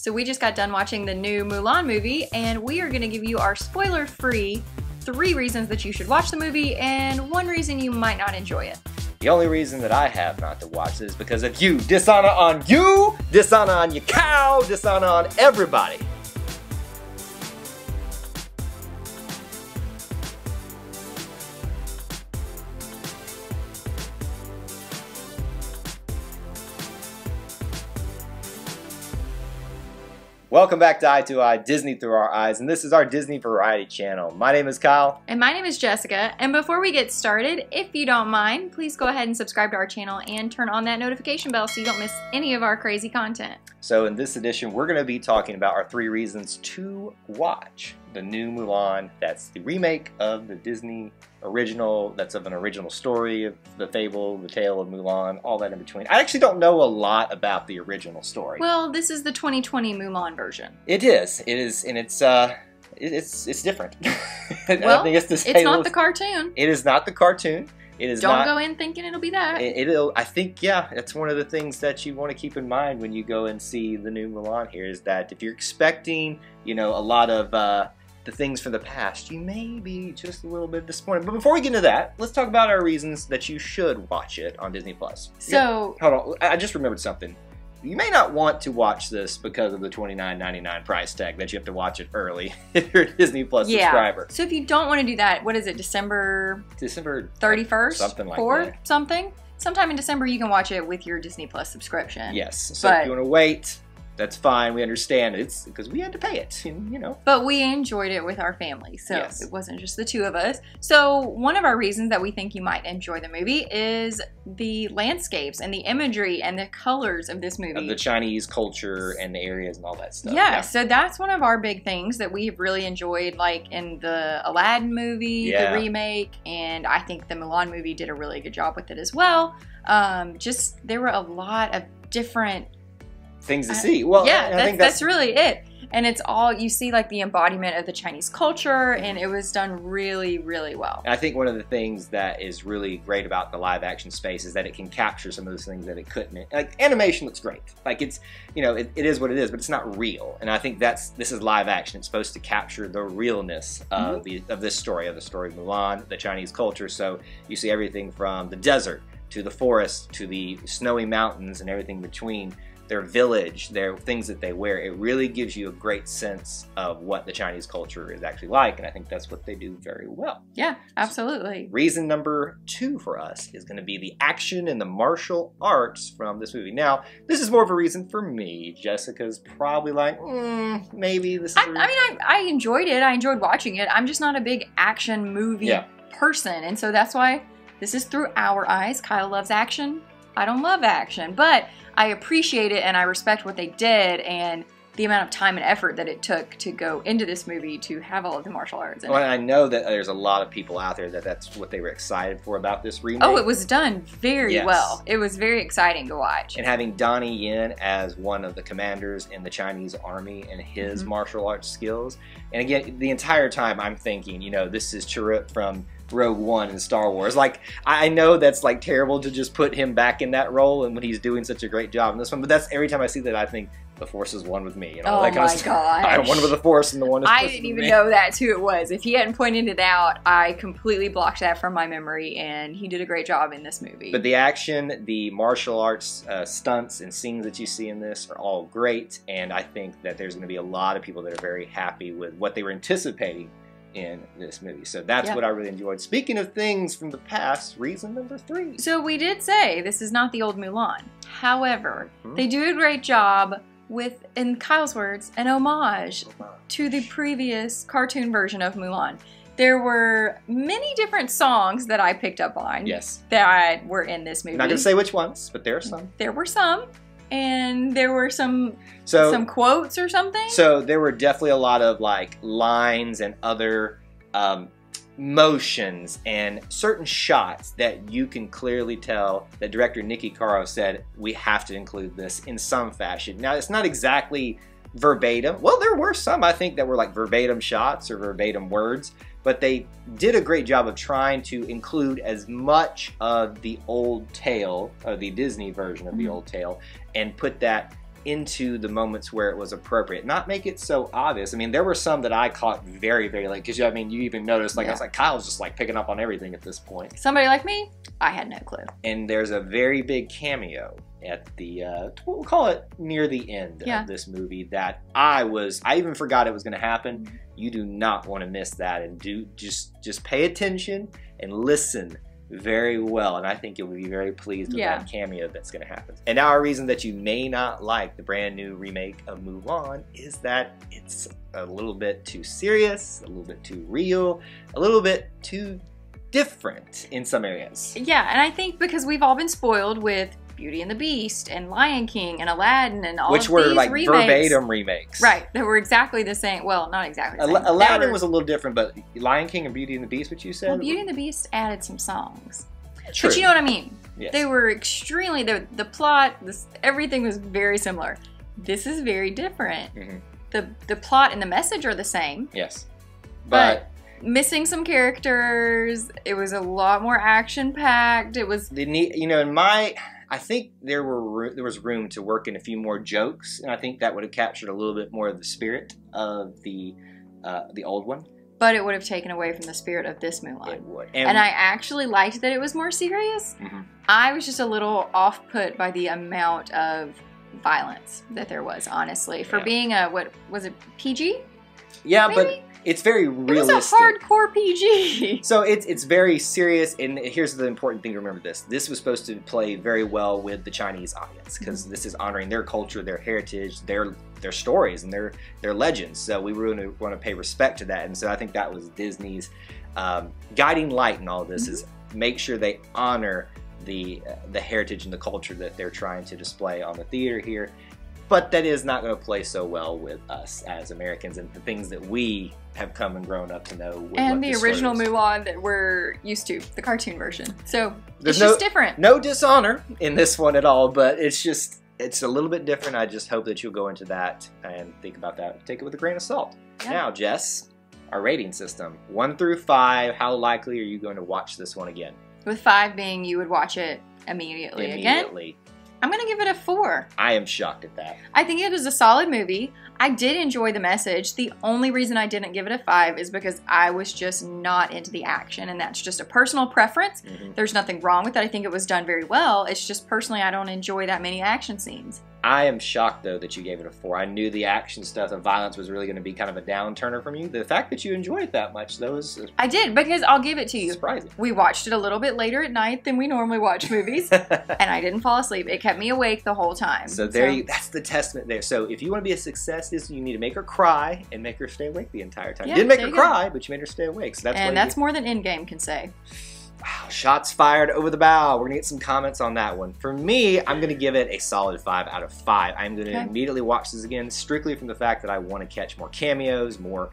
So we just got done watching the new Mulan movie, and we are going to give you our spoiler-free 3 reasons that you should watch the movie and 1 reason you might not enjoy it. The only reason that I have not to watch this is because of you. Dishonor on you, dishonor on your cow, dishonor on everybody. Welcome back to Eye to Eye, Disney Through Our Eyes, and this is our Disney Variety channel. My name is Kyle. And my name is Jessica, and before we get started, if you don't mind, please go ahead and subscribe to our channel and turn on that notification bell so you don't miss any of our crazy content. So in this edition, we're going to be talking about our 3 reasons to watch the new Mulan. That's the remake of the Disney original, that's of an original story of the fable, the tale of Mulan, all that in between. I actually don't know a lot about the original story. Well, this is the 2020 Mulan version. It is, and it's different. Well, I think it's not the cartoon. It is not the cartoon. It is Don't not, go in thinking it'll be that. I think, yeah, that's one of the things that you want to keep in mind when you go and see the new Mulan here, is that if you're expecting, you know, a lot of the things from the past, you may be just a little bit disappointed. But before we get into that, let's talk about our reasons that you should watch it on Disney+. So, hold on, I just remembered something. You may not want to watch this because of the $29.99 price tag that you have to watch it early if you're a Disney Plus subscriber. So if you don't want to do that, what is it, December 31st? Something like 4th? that. Something? Sometime in December you can watch it with your Disney Plus subscription. Yes. So if you want to wait, that's fine. We understand it's because we had to pay it, you know. But we enjoyed it with our family, so yes. It wasn't just the 2 of us. So one of our reasons that we think you might enjoy the movie is the landscapes and the imagery and the colors of this movie. Of the Chinese culture and the areas and all that stuff. Yeah, so that's one of our big things that we've really enjoyed, like in the Aladdin movie, the remake, and I think the Mulan movie did a really good job with it as well. Just, there were a lot of different things to see. Well, yeah, I think that's really it. And it's all, you see like the embodiment of the Chinese culture, and it was done really, really well. And I think one of the things that is really great about the live action space is that it can capture some of those things that it couldn't. Like, animation looks great. Like, it's, you know, it is what it is, but it's not real. And I think this is live action. It's supposed to capture the realness of this story, of the story of Mulan, the Chinese culture. So you see everything from the desert to the forest to the snowy mountains and everything between. Their village, their things that they wear, it really gives you a great sense of what the Chinese culture is actually like, and I think that's what they do very well. Yeah, absolutely. Reason number 2 for us is going to be the action and the martial arts from this movie. Now, this is more of a reason for me. Jessica's probably like, maybe this is I mean, I enjoyed it. I enjoyed watching it. I'm just not a big action movie person, and so that's why this is through our eyes. Kyle loves action. I don't love action, but I appreciate it and I respect what they did and the amount of time and effort that it took to go into this movie to have all of the martial arts in it. Well, I know that there's a lot of people out there that's what they were excited for about this remake. Oh, it was done very well. It was very exciting to watch. And having Donnie Yen as one of the commanders in the Chinese army and his martial arts skills. And again, the entire time I'm thinking, you know, this is Chirrut from Rogue One in Star Wars. Like, I know that's like terrible to just put him back in that role and when he's doing such a great job in this one, but that's every time I see that I think the Force is one with me. You know, oh that kind my of gosh. I'm one with the Force and the one is I didn't even know that's who it was. If he hadn't pointed it out, I completely blocked that from my memory, and he did a great job in this movie. But the action, the martial arts stunts and scenes that you see in this are all great, and I think that there's going to be a lot of people that are very happy with what they were anticipating in this movie. So that's what I really enjoyed. Speaking of things from the past, reason number 3. So we did say this is not the old Mulan. However, they do a great job with, in Kyle's words, an homage to the previous cartoon version of Mulan. There were many different songs that I picked up on that were in this movie. I'm not going to say which ones, but there are some. There were some. And there were some quotes or something? So there were definitely a lot of like lines and other motions and certain shots that you can clearly tell that director Nikki Caro said, we have to include this in some fashion. Now, it's not exactly verbatim. Well, there were some, I think, that were like verbatim shots or verbatim words, but they did a great job of trying to include as much of the old tale, or the Disney version of the old tale, and put that into the moments where it was appropriate, not make it so obvious. I mean, there were some that I caught very, very late, because I mean, you even noticed, like, I was like, Kyle's just like picking up on everything at this point. Somebody like me, I had no clue. And there's a very big cameo at the, we'll call it near the end of this movie that I even forgot it was going to happen. You do not want to miss that, and just pay attention and listen very well, and I think you'll be very pleased with that cameo that's going to happen. And now, a reason that you may not like the brand new remake of Mulan is that it's a little bit too serious, a little bit too real, a little bit too different in some areas. Yeah, and I think because we've all been spoiled with Beauty and the Beast and Lion King and Aladdin and all which of were these like remakes. Verbatim remakes. Right, that were exactly the same. Well, not exactly the same. Aladdin was a little different, but Lion King and Beauty and the Beast, what you said? Well, Beauty and the Beast added some songs. True. But you know what I mean? Yes. They were extremely, the plot, everything was very similar. This is very different. The plot and the message are the same. Yes. But missing some characters. It was a lot more action-packed. It was... You know, I think there was room to work in a few more jokes, and I think that would have captured a little bit more of the spirit of the old one. But it would have taken away from the spirit of this Mulan. It would. And I actually liked that it was more serious. I was just a little off-put by the amount of violence that there was, honestly. For being a, what was it, PG? Yeah, maybe? But it's very realistic. It was a hardcore PG. So it's very serious, and here's the important thing to remember this. This was supposed to play very well with the Chinese audience, because this is honoring their culture, their heritage, their stories, and their legends. So we really want to pay respect to that, and so I think that was Disney's guiding light in all this, is make sure they honor the heritage and the culture that they're trying to display on the theater here. But that is not going to play so well with us as Americans and the things that we have come and grown up to know. And the original Mulan that we're used to, the cartoon version. So it's just different. No dishonor in this one at all, but it's a little bit different. I just hope that you'll go into that and think about that. Take it with a grain of salt. Yeah. Now, Jess, our rating system, 1 through 5, how likely are you going to watch this one again? With 5 being you would watch it immediately again? I'm going to give it a 4. I am shocked at that. I think it was a solid movie. I did enjoy the message. The only reason I didn't give it a 5 is because I was just not into the action, and that's just a personal preference. There's nothing wrong with it. I think it was done very well. It's just personally I don't enjoy that many action scenes. I am shocked, though, that you gave it a 4. I knew the action stuff, the violence was really going to be kind of a downturner from you. The fact that you enjoyed it that much, though, is... I did, because I'll give it to you. Surprising. We watched it a little bit later at night than we normally watch movies, and I didn't fall asleep. It kept me awake the whole time. So that's the testament there. So if you want to be a success, you need to make her cry and make her stay awake the entire time. You didn't make her cry, but you made her stay awake. So that's more than Endgame can say. Wow, shots fired over the bow. We're going to get some comments on that one. For me, I'm going to give it a solid 5 out of 5. I'm going to immediately watch this again, strictly from the fact that I want to catch more cameos, more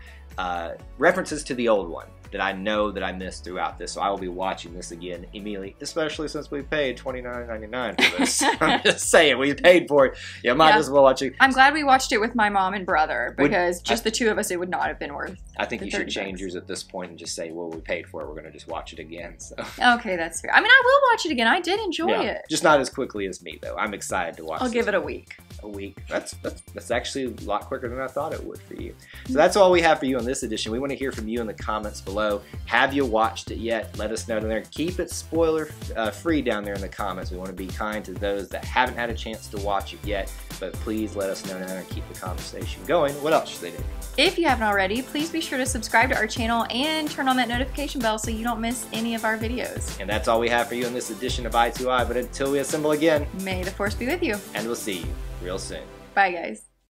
references to the old one that I know that I missed throughout this. So I will be watching this again immediately, especially since we paid $29.99 for this. I'm just saying, we paid for it. You might as well watch it. I'm glad we watched it with my mom and brother, because the two of us, it would not have been worth I think you should change yours at this point and just say, well, we paid for it. We're going to just watch it again. So. Okay, that's fair. I mean, I will watch it again. I did enjoy it. Just not as quickly as me, though. I'm excited to watch it. I'll give it a week. A week. That's actually a lot quicker than I thought it would for you. So that's all we have for you on this edition. We want to hear from you in the comments below. Have you watched it yet? Let us know down there. Keep it spoiler free down there in the comments. We want to be kind to those that haven't had a chance to watch it yet, but please let us know down there and keep the conversation going. What else should they do? If you haven't already, please be sure to subscribe to our channel and turn on that notification bell so you don't miss any of our videos. And that's all we have for you in this edition of Eye to Eye, but until we assemble again, may the Force be with you. And we'll see you real soon. Bye, guys.